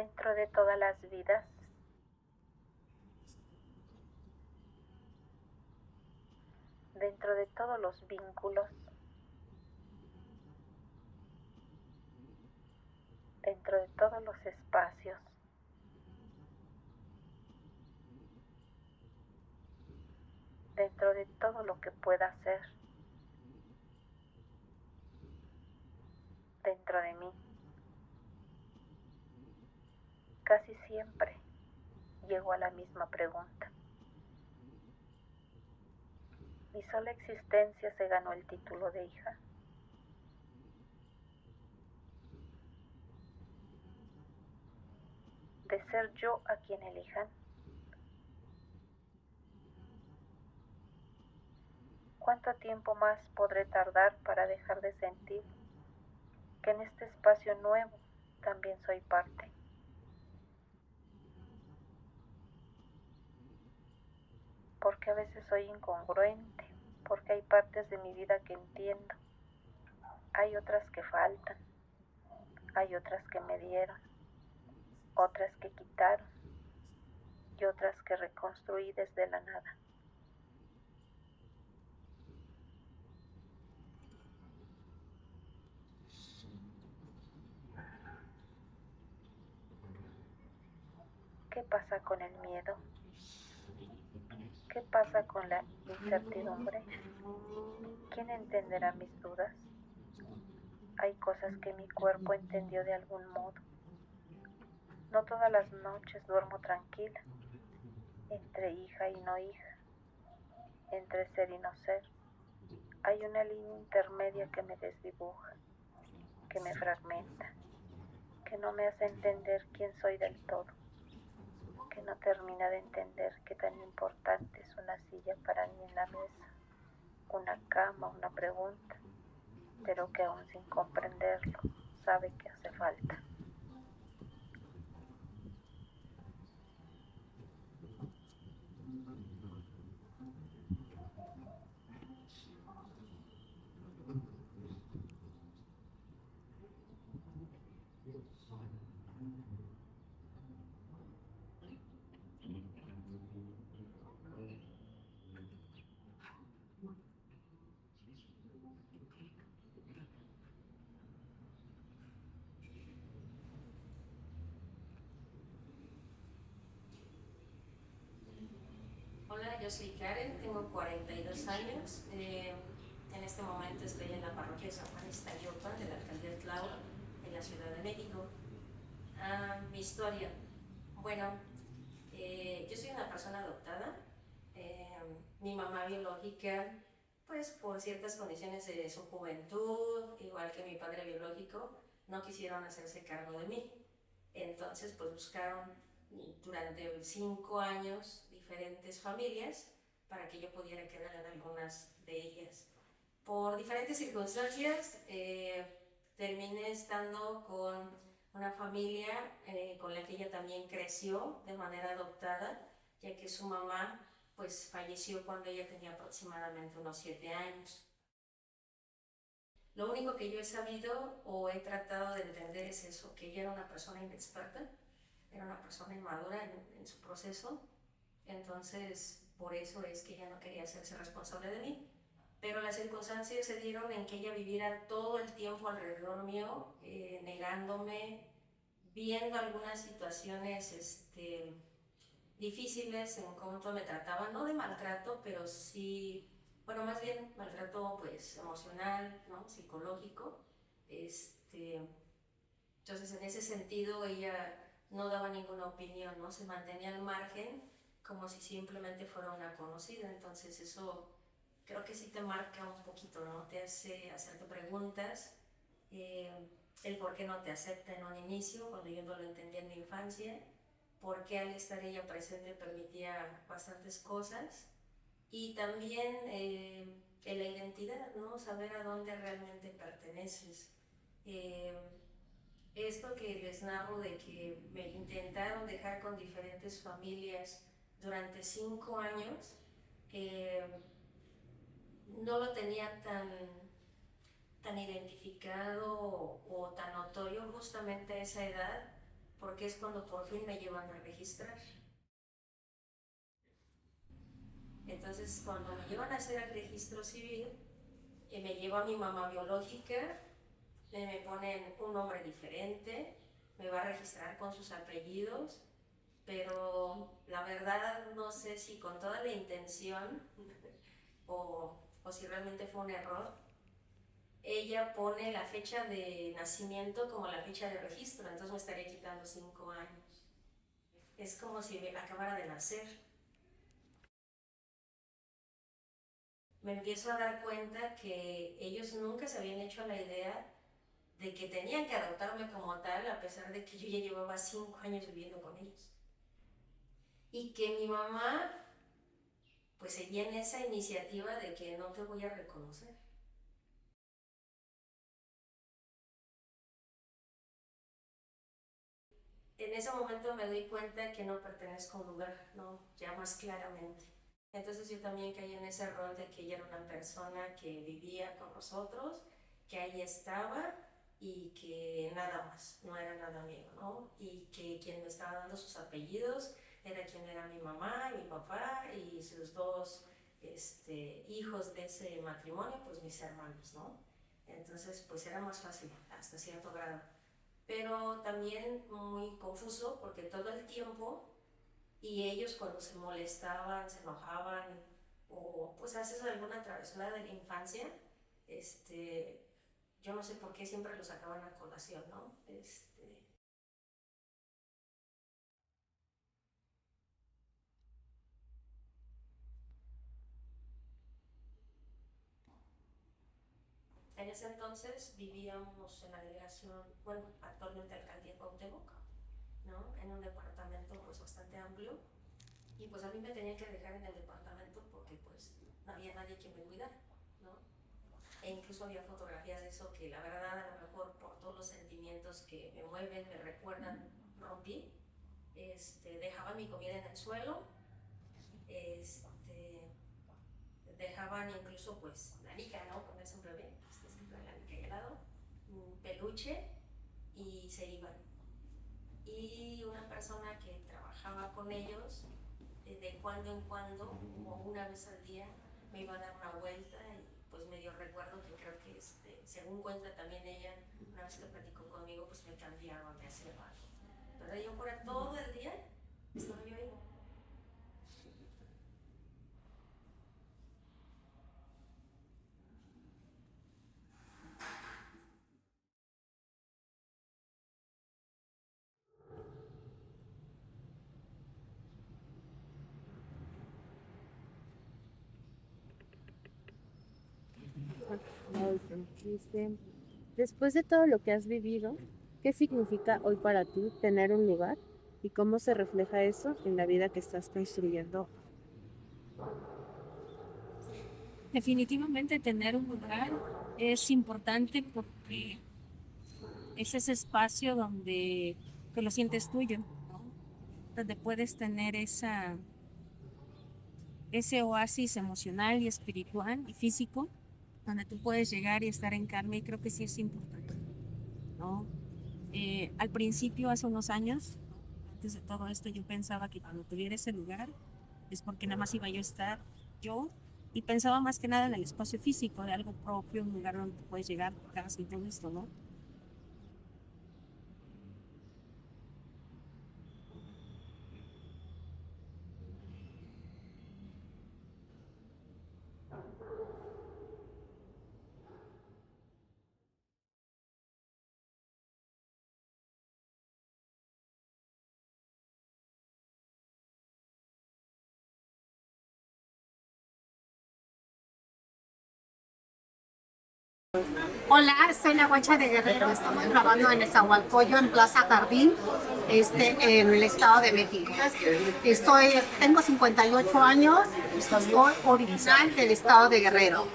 dentro de todas las vidas, dentro de todos los vínculos, dentro de todos los espacios, dentro de todo lo que pueda ser, dentro de mí. Casi siempre llego a la misma pregunta. ¿Mi sola existencia se ganó el título de hija? ¿De ser yo a quien elijan? ¿Cuánto tiempo más podré tardar para dejar de sentir que en este espacio nuevo también soy parte? Porque a veces soy incongruente, porque hay partes de mi vida que entiendo, hay otras que faltan, hay otras que me dieron, otras que quitaron y otras que reconstruí desde la nada. ¿Qué pasa con el miedo? ¿Qué pasa con la incertidumbre? ¿Quién entenderá mis dudas? Hay cosas que mi cuerpo entendió de algún modo. No todas las noches duermo tranquila, entre hija y no hija, entre ser y no ser. Hay una línea intermedia que me desdibuja, que me fragmenta, que no me hace entender quién soy del todo, que no termina de entender qué tan importante es una silla para mí en la mesa, una cama, una pregunta, pero que aún sin comprenderlo sabe que hace falta. Hola, yo soy Karen, tengo 42 años. En este momento estoy en la parroquia de San Juan Iztayuapa, de la alcaldía de Tláhuac, en la Ciudad de México. Mi historia. Bueno, yo soy una persona adoptada. Eh, Mi mamá biológica, pues por ciertas condiciones de su juventud, igual que mi padre biológico, no quisieron hacerse cargo de mí. Entonces, pues buscaron durante 5 años diferentes familias para que yo pudiera quedar en algunas de ellas. Por diferentes circunstancias, terminé estando con una familia con la que ella también creció de manera adoptada, ya que su mamá pues falleció cuando ella tenía aproximadamente unos 7 años. Lo único que yo he sabido o he tratado de entender es eso, que ella era una persona inexperta, era una persona inmadura en su proceso, entonces por eso es que ella no quería hacerse responsable de mí. Pero las circunstancias se dieron en que ella viviera todo el tiempo alrededor mío, negándome, viendo algunas situaciones difíciles en cómo me trataban, no de maltrato, pero sí, bueno, más bien maltrato pues emocional, ¿no? Psicológico. Entonces en ese sentido ella no daba ninguna opinión, ¿no? Se mantenía al margen como si simplemente fuera una conocida. Entonces eso creo que sí te marca un poquito, ¿no? Te hace hacerte preguntas, eh, el por qué no te acepta en un inicio, cuando yo no lo entendía en mi infancia, por qué al estar ella presente permitía bastantes cosas, y también en la identidad, ¿no? Saber a dónde realmente perteneces. Eh, Esto que les narro de que me intentaron dejar con diferentes familias durante 5 años, eh, no lo tenía tan identificado o tan notorio justamente a esa edad, porque es cuando por fin me llevan a registrar. Entonces, cuando me llevan a hacer el registro civil, me lleva mi mamá biológica, me ponen un nombre diferente, me va a registrar con sus apellidos, pero la verdad no sé si con toda la intención o si realmente fue un error. Ella pone la fecha de nacimiento como la fecha de registro, entonces me estaría quitando 5 años. Es como si me acabara de nacer. Me empiezo a dar cuenta que ellos nunca se habían hecho la idea de que tenían que adoptarme como tal, a pesar de que yo ya llevaba 5 años viviendo con ellos. Y que mi mamá pues seguía en esa iniciativa de que no te voy a reconocer. En ese momento me doy cuenta que no pertenezco a un lugar, ¿no? Ya más claramente. Entonces yo también caí en ese rol de que ella era una persona que vivía con nosotros, que ahí estaba y que nada más, no era nada mío, ¿no? Y que quien me estaba dando sus apellidos era quien era mi mamá y mi papá y sus dos hijos de ese matrimonio, pues mis hermanos, ¿no? Entonces pues era más fácil hasta cierto grado. Pero también muy confuso porque todo el tiempo y ellos cuando se molestaban, se enojaban o pues haces alguna travesura de la infancia, yo no sé por qué siempre lo sacaban a colación, ¿no? En ese entonces vivíamos en la delegación, bueno, actualmente alcaldía Cuauhtémoc, ¿no? En un departamento pues bastante amplio y pues a mí me tenían que dejar en el departamento porque pues no había nadie que me cuidara, ¿no? E incluso había fotografías de eso que la verdad a lo mejor por todos los sentimientos que me mueven, me recuerdan, rompí. Dejaban mi comida en el suelo, dejaban incluso pues la nica, ¿no? Ponerse un bebé, escrito en la nica y al lado, un peluche y se iban. Y una persona que trabajaba con ellos, de cuando en cuando, como una vez al día, me iba a dar una vuelta y pues medio recuerdo que creo que según cuenta también ella, una vez que platicó conmigo, pues me cambiaba, me hacía algo. Pero yo fuera todo el día, estaba yo ahí. Este, Después de todo lo que has vivido, ¿qué significa hoy para ti tener un lugar y cómo se refleja eso en la vida que estás construyendo? Definitivamente tener un lugar es importante porque es ese espacio donde que lo sientes tuyo, ¿no? Donde puedes tener ese oasis emocional y espiritual y físico, donde tú puedes llegar y estar en calma y creo que sí es importante, ¿no? Al principio, hace unos años, antes de todo esto, yo pensaba que cuando tuviera ese lugar es porque nada más iba yo a estar yo y pensaba más que nada en el espacio físico, de algo propio, un lugar donde tú puedes llegar, tu casa y todo esto, ¿no? Hola, soy la Guacha de Guerrero. Estamos grabando en Nezahualcóyotl, en Plaza Jardín, en el Estado de México. Tengo 58 años, soy original del Estado de Guerrero.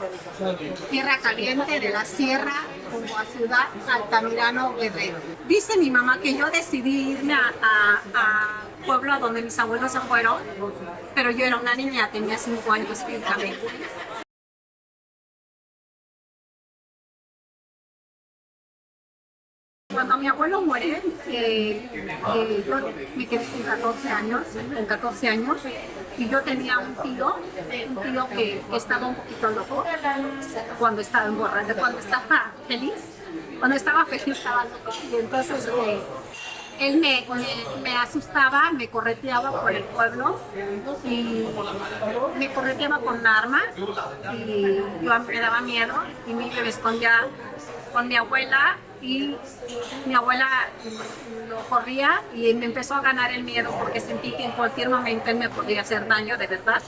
Tierra caliente de la sierra, rumbo a Ciudad Altamirano, Guerrero. Dice mi mamá que yo decidí irme a pueblo donde mis abuelos se fueron, pero yo era una niña, tenía 5 años físicamente. Cuando mi abuelo muere, yo me quedé con 14 años, y yo tenía un tío que estaba un poquito loco cuando estaba emborracho, cuando estaba feliz estaba loco. Y entonces él me asustaba, me correteaba por el pueblo y me correteaba con un arma y yo me daba miedo y me escondía con mi abuela y mi abuela lo corría y me empezó a ganar el miedo porque sentí que en cualquier momento él me podía hacer daño de verdad.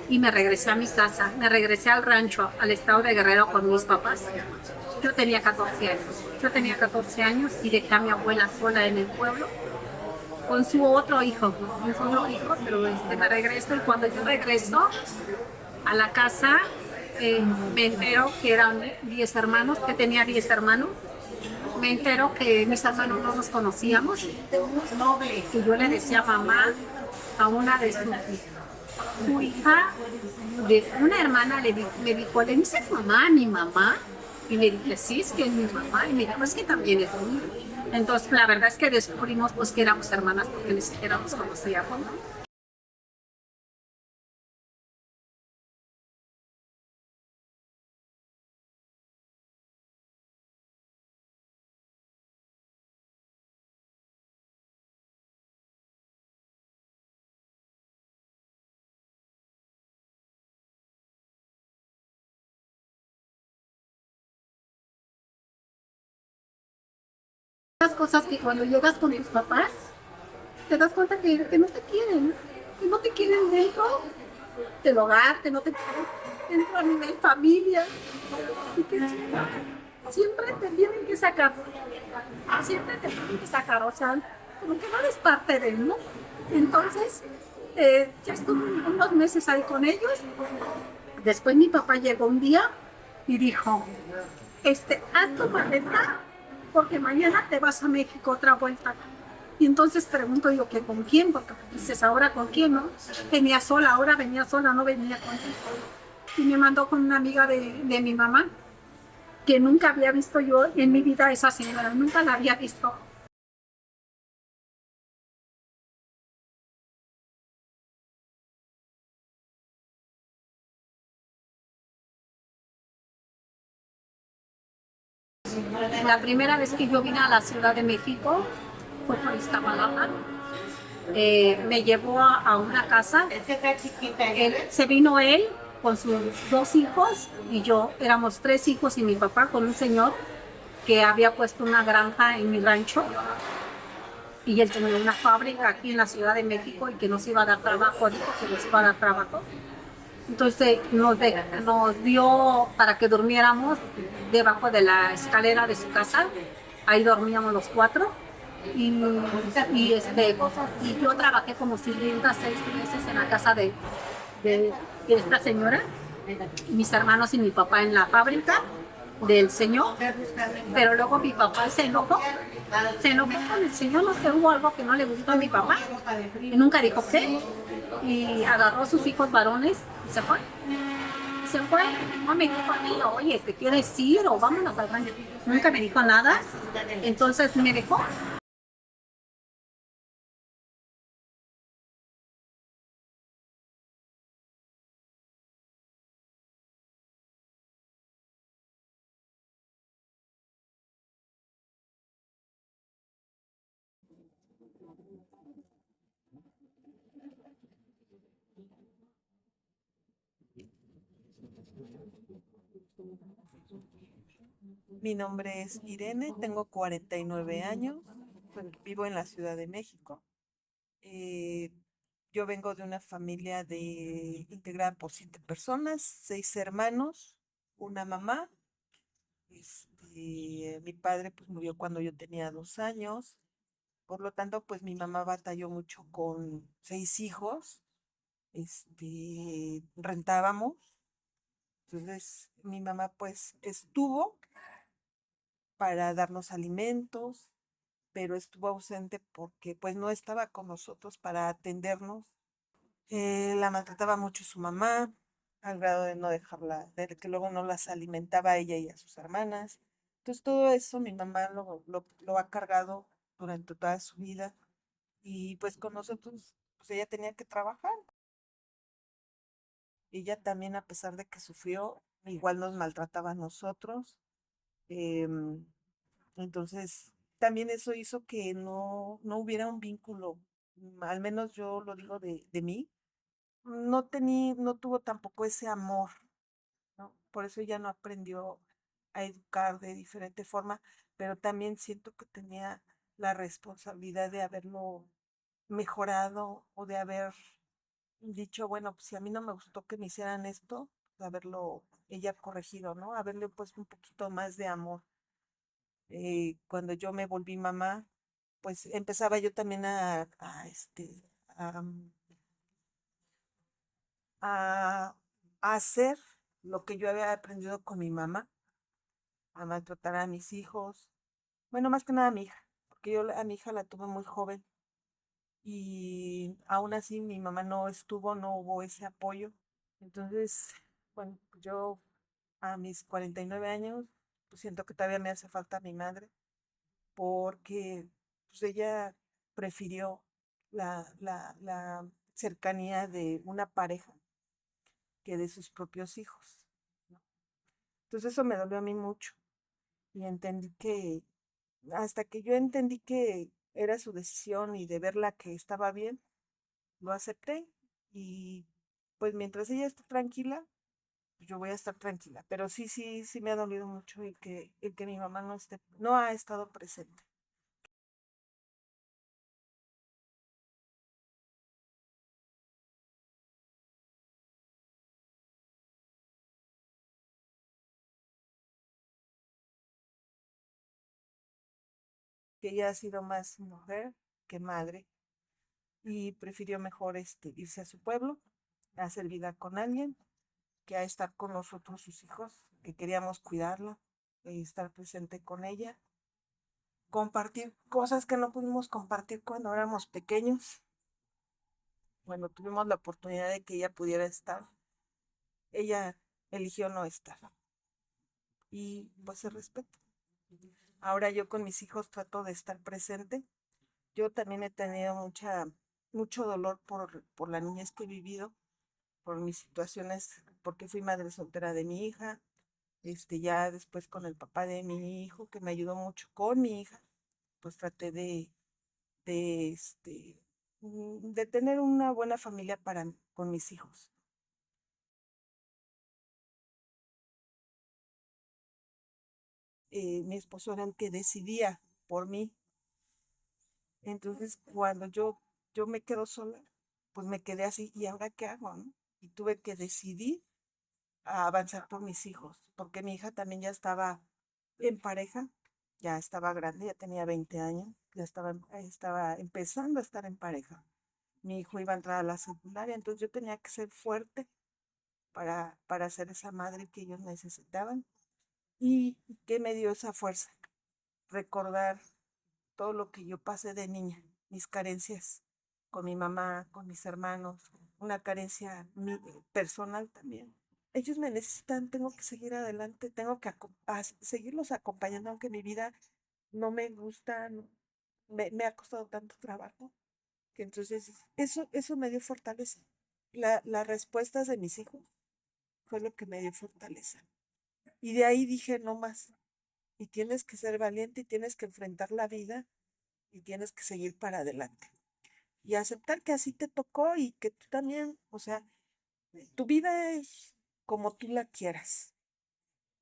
Y me regresé a mi casa, me regresé al rancho, al estado de Guerrero con mis papás. Yo tenía 14 años y dejé a mi abuela sola en el pueblo con su otro hijo, pero me regreso y cuando yo regreso a la casa me entero que eran 10 hermanos, que tenía 10 hermanos. Me entero que mis hermanos no nos conocíamos y yo le decía mamá a una de su hija, de una hermana me dijo, ¿le dices mamá a mi mamá? Y le dije, sí, es que es mi mamá. Y me dijo, es que también es mi. Entonces, la verdad es que descubrimos pues, que éramos hermanas porque ni siquiera nos conocíamos, ¿no? Las cosas que cuando llegas con tus papás, te das cuenta que no te quieren, que no te quieren dentro del hogar, que no te quieren dentro a nivel familia, y que siempre te tienen que sacar, o sea, como que no eres parte de él, ¿no? Entonces, ya estuve unos meses ahí con ellos. Después mi papá llegó un día y dijo, haz tu maleta porque mañana te vas a México otra vuelta. Y entonces pregunto yo que con quién, porque dices, ahora con quién, ¿no? Venía sola, ahora venía sola, no venía con él. Y me mandó con una amiga de mi mamá, que nunca había visto yo en mi vida a esa señora, nunca la había visto. La primera vez que yo vine a la Ciudad de México fue por Iztapalapa. Me llevó a una casa. Se vino él con sus 2 hijos y yo, éramos 3 hijos y mi papá con un señor que había puesto una granja en mi rancho y él tenía una fábrica aquí en la Ciudad de México y que nos iba a dar trabajo, dijo que nos iba a dar trabajo. Entonces nos dio para que durmiéramos debajo de la escalera de su casa, ahí dormíamos los 4 y yo trabajé como sirvienta 6 meses en la casa de esta señora, mis hermanos y mi papá en la fábrica del señor, pero luego mi papá se enojó con el señor, no sé, hubo algo que no le gustó a mi papá y nunca dijo qué, y agarró a sus hijos varones y se fue. No me dijo a mí, oye, ¿te quieres ir o vámonos al baño? Nunca me dijo nada, entonces me dejó. Mi nombre es Irene, tengo 49 años, vivo en la Ciudad de México. Eh, yo vengo de una familia integrada por 7 personas, 6 hermanos, una mamá. Mi padre pues murió cuando yo tenía 2 años, por lo tanto pues mi mamá batalló mucho con 6 hijos. Rentábamos, entonces mi mamá pues estuvo para darnos alimentos, pero estuvo ausente porque pues no estaba con nosotros para atendernos. La maltrataba mucho su mamá, al grado de no dejarla, de que luego no las alimentaba a ella y a sus hermanas. Entonces todo eso mi mamá lo ha cargado durante toda su vida y pues con nosotros, pues ella tenía que trabajar. Ella también, a pesar de que sufrió, igual nos maltrataba a nosotros. em, entonces, también eso hizo que no hubiera un vínculo, al menos yo lo digo de mí, no tuvo tampoco ese amor, ¿no? Por eso ella no aprendió a educar de diferente forma, pero también siento que tenía la responsabilidad de haberlo mejorado o de haber dicho, bueno, pues si a mí no me gustó que me hicieran esto, pues haberlo ella corregido, ¿no? Haberle puesto un poquito más de amor. Cuando yo me volví mamá, pues empezaba yo también a, a, a hacer lo que yo había aprendido con mi mamá, a maltratar a mis hijos, bueno, más que nada a mi hija, porque yo a mi hija la tuve muy joven y aún así mi mamá no estuvo, no hubo ese apoyo. Entonces, bueno, yo a mis 49 años, pues siento que todavía me hace falta mi madre, porque pues ella prefirió la cercanía de una pareja que de sus propios hijos, ¿no? Entonces eso me dolió a mí mucho y entendí que, hasta que yo entendí que era su decisión y de verla que estaba bien, lo acepté y pues mientras ella esté tranquila, pues yo voy a estar tranquila. Pero sí me ha dolido mucho el que mi mamá no ha estado presente. Que ella ha sido más mujer que madre y prefirió mejor irse a su pueblo, a hacer vida con alguien, que a estar con nosotros, sus hijos, que queríamos cuidarla, estar presente con ella, compartir cosas que no pudimos compartir cuando éramos pequeños. Bueno, tuvimos la oportunidad de que ella pudiera estar. Ella eligió no estar y pues se respeta. Ahora yo con mis hijos trato de estar presente. Yo también he tenido mucho dolor por la niñez que he vivido, por mis situaciones, porque fui madre soltera de mi hija, ya después con el papá de mi hijo, que me ayudó mucho con mi hija, pues traté de, este, de tener una buena familia con mis hijos. Mi esposo era el que decidía por mí. Entonces, cuando yo me quedo sola, pues me quedé así, ¿y ahora qué hago, no? Y tuve que decidir a avanzar por mis hijos, porque mi hija también ya estaba en pareja, ya estaba grande, ya tenía 20 años, ya estaba empezando a estar en pareja. Mi hijo iba a entrar a la secundaria, entonces yo tenía que ser fuerte para ser esa madre que ellos necesitaban. ¿Y qué me dio esa fuerza? Recordar todo lo que yo pasé de niña, mis carencias con mi mamá, con mis hermanos, una carencia personal también. Ellos me necesitan, tengo que seguir adelante, tengo que seguirlos acompañando, aunque mi vida no me gusta, me ha costado tanto trabajo, que entonces eso me dio fortaleza. Las respuestas de mis hijos fue lo que me dio fortaleza. Y de ahí dije, no más, y tienes que ser valiente y tienes que enfrentar la vida y tienes que seguir para adelante. Y aceptar que así te tocó y que tú también, o sea, tu vida es como tú la quieras,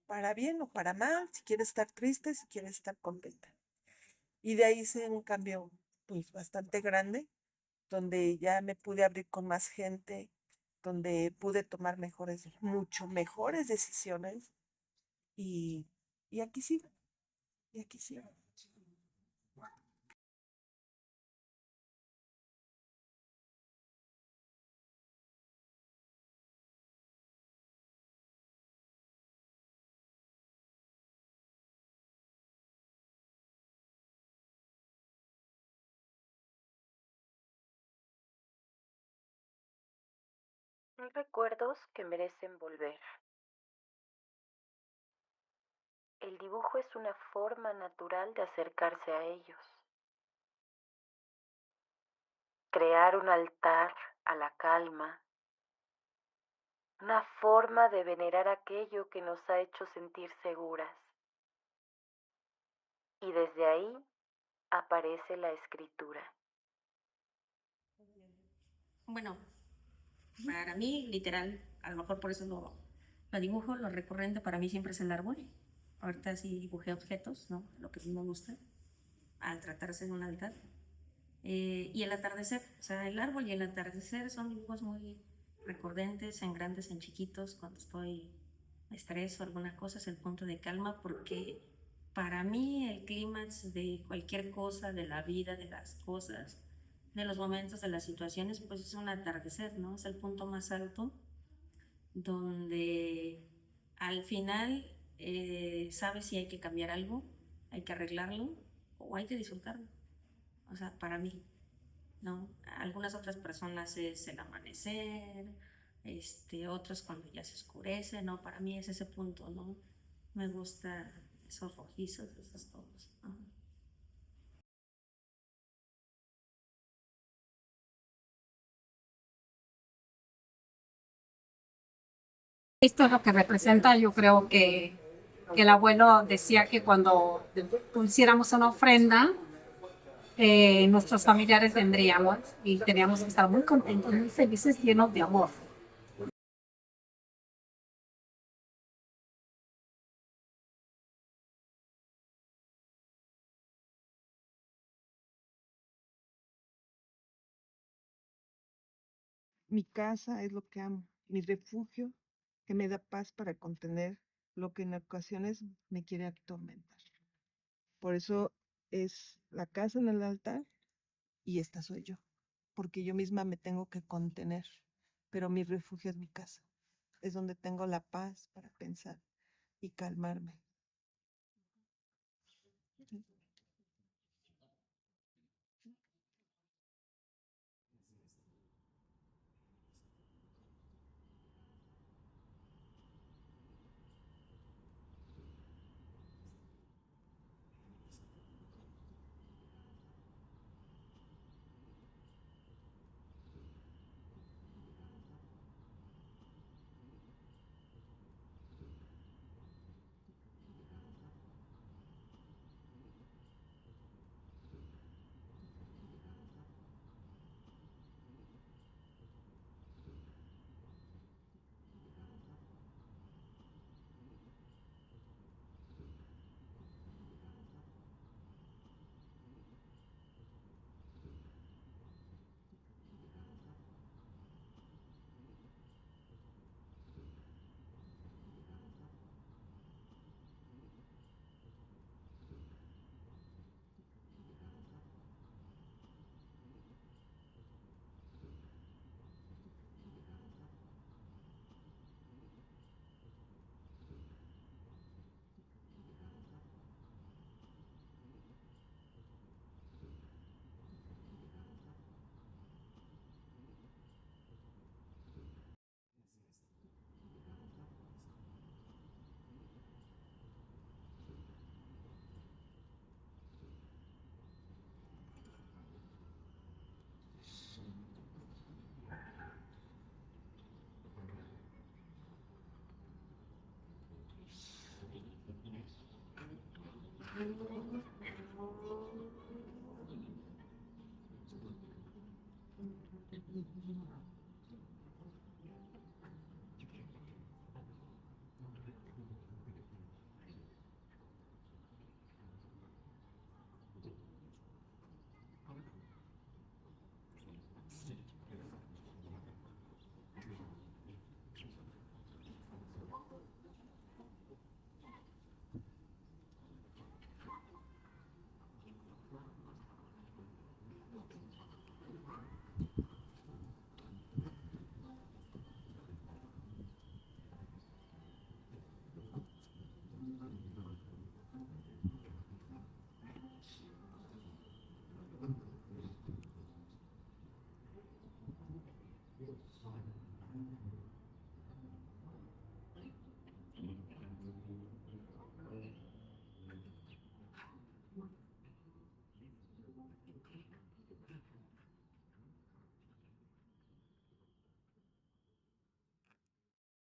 para bien o para mal, si quieres estar triste, si quieres estar contenta. Y de ahí hice un cambio pues bastante grande, donde ya me pude abrir con más gente, donde pude tomar mucho mejores decisiones y, y aquí sigo, y aquí sigo. Son recuerdos que merecen volver, El dibujo es una forma natural de acercarse a ellos. Crear un altar a la calma, una forma de venerar aquello que nos ha hecho sentir seguras. Y desde ahí aparece la escritura. Bueno, para mí, literal, a lo mejor por eso lo dibujo, lo recurrente para mí siempre es el árbol. Ahorita sí dibujé objetos, ¿no? Lo que sí me gusta, al tratarse de un altar. Y el atardecer, o sea, el árbol y el atardecer son dibujos muy recurrentes, en grandes, en chiquitos, cuando estoy estrés o alguna cosa, es el punto de calma, porque para mí el clímax de cualquier cosa, de la vida, de las cosas, de los momentos, de las situaciones, pues es un atardecer, ¿no? Es el punto más alto donde al final sabes si hay que cambiar algo, hay que arreglarlo o hay que disfrutarlo. O sea, para mí, ¿no? Algunas otras personas es el amanecer, otros cuando ya se oscurece, ¿no? Para mí es ese punto, ¿no? Me gusta esos rojizos, esos tonos, ¿no? Esto es lo que representa, yo creo que el abuelo decía que cuando pusiéramos una ofrenda, nuestros familiares vendríamos y teníamos que estar muy contentos, muy felices, llenos de amor. Mi casa es lo que amo, mi refugio que me da paz para contener lo que en ocasiones me quiere atormentar. Por eso es la casa en el altar y esta soy yo, porque yo misma me tengo que contener, pero mi refugio es mi casa, es donde tengo la paz para pensar y calmarme.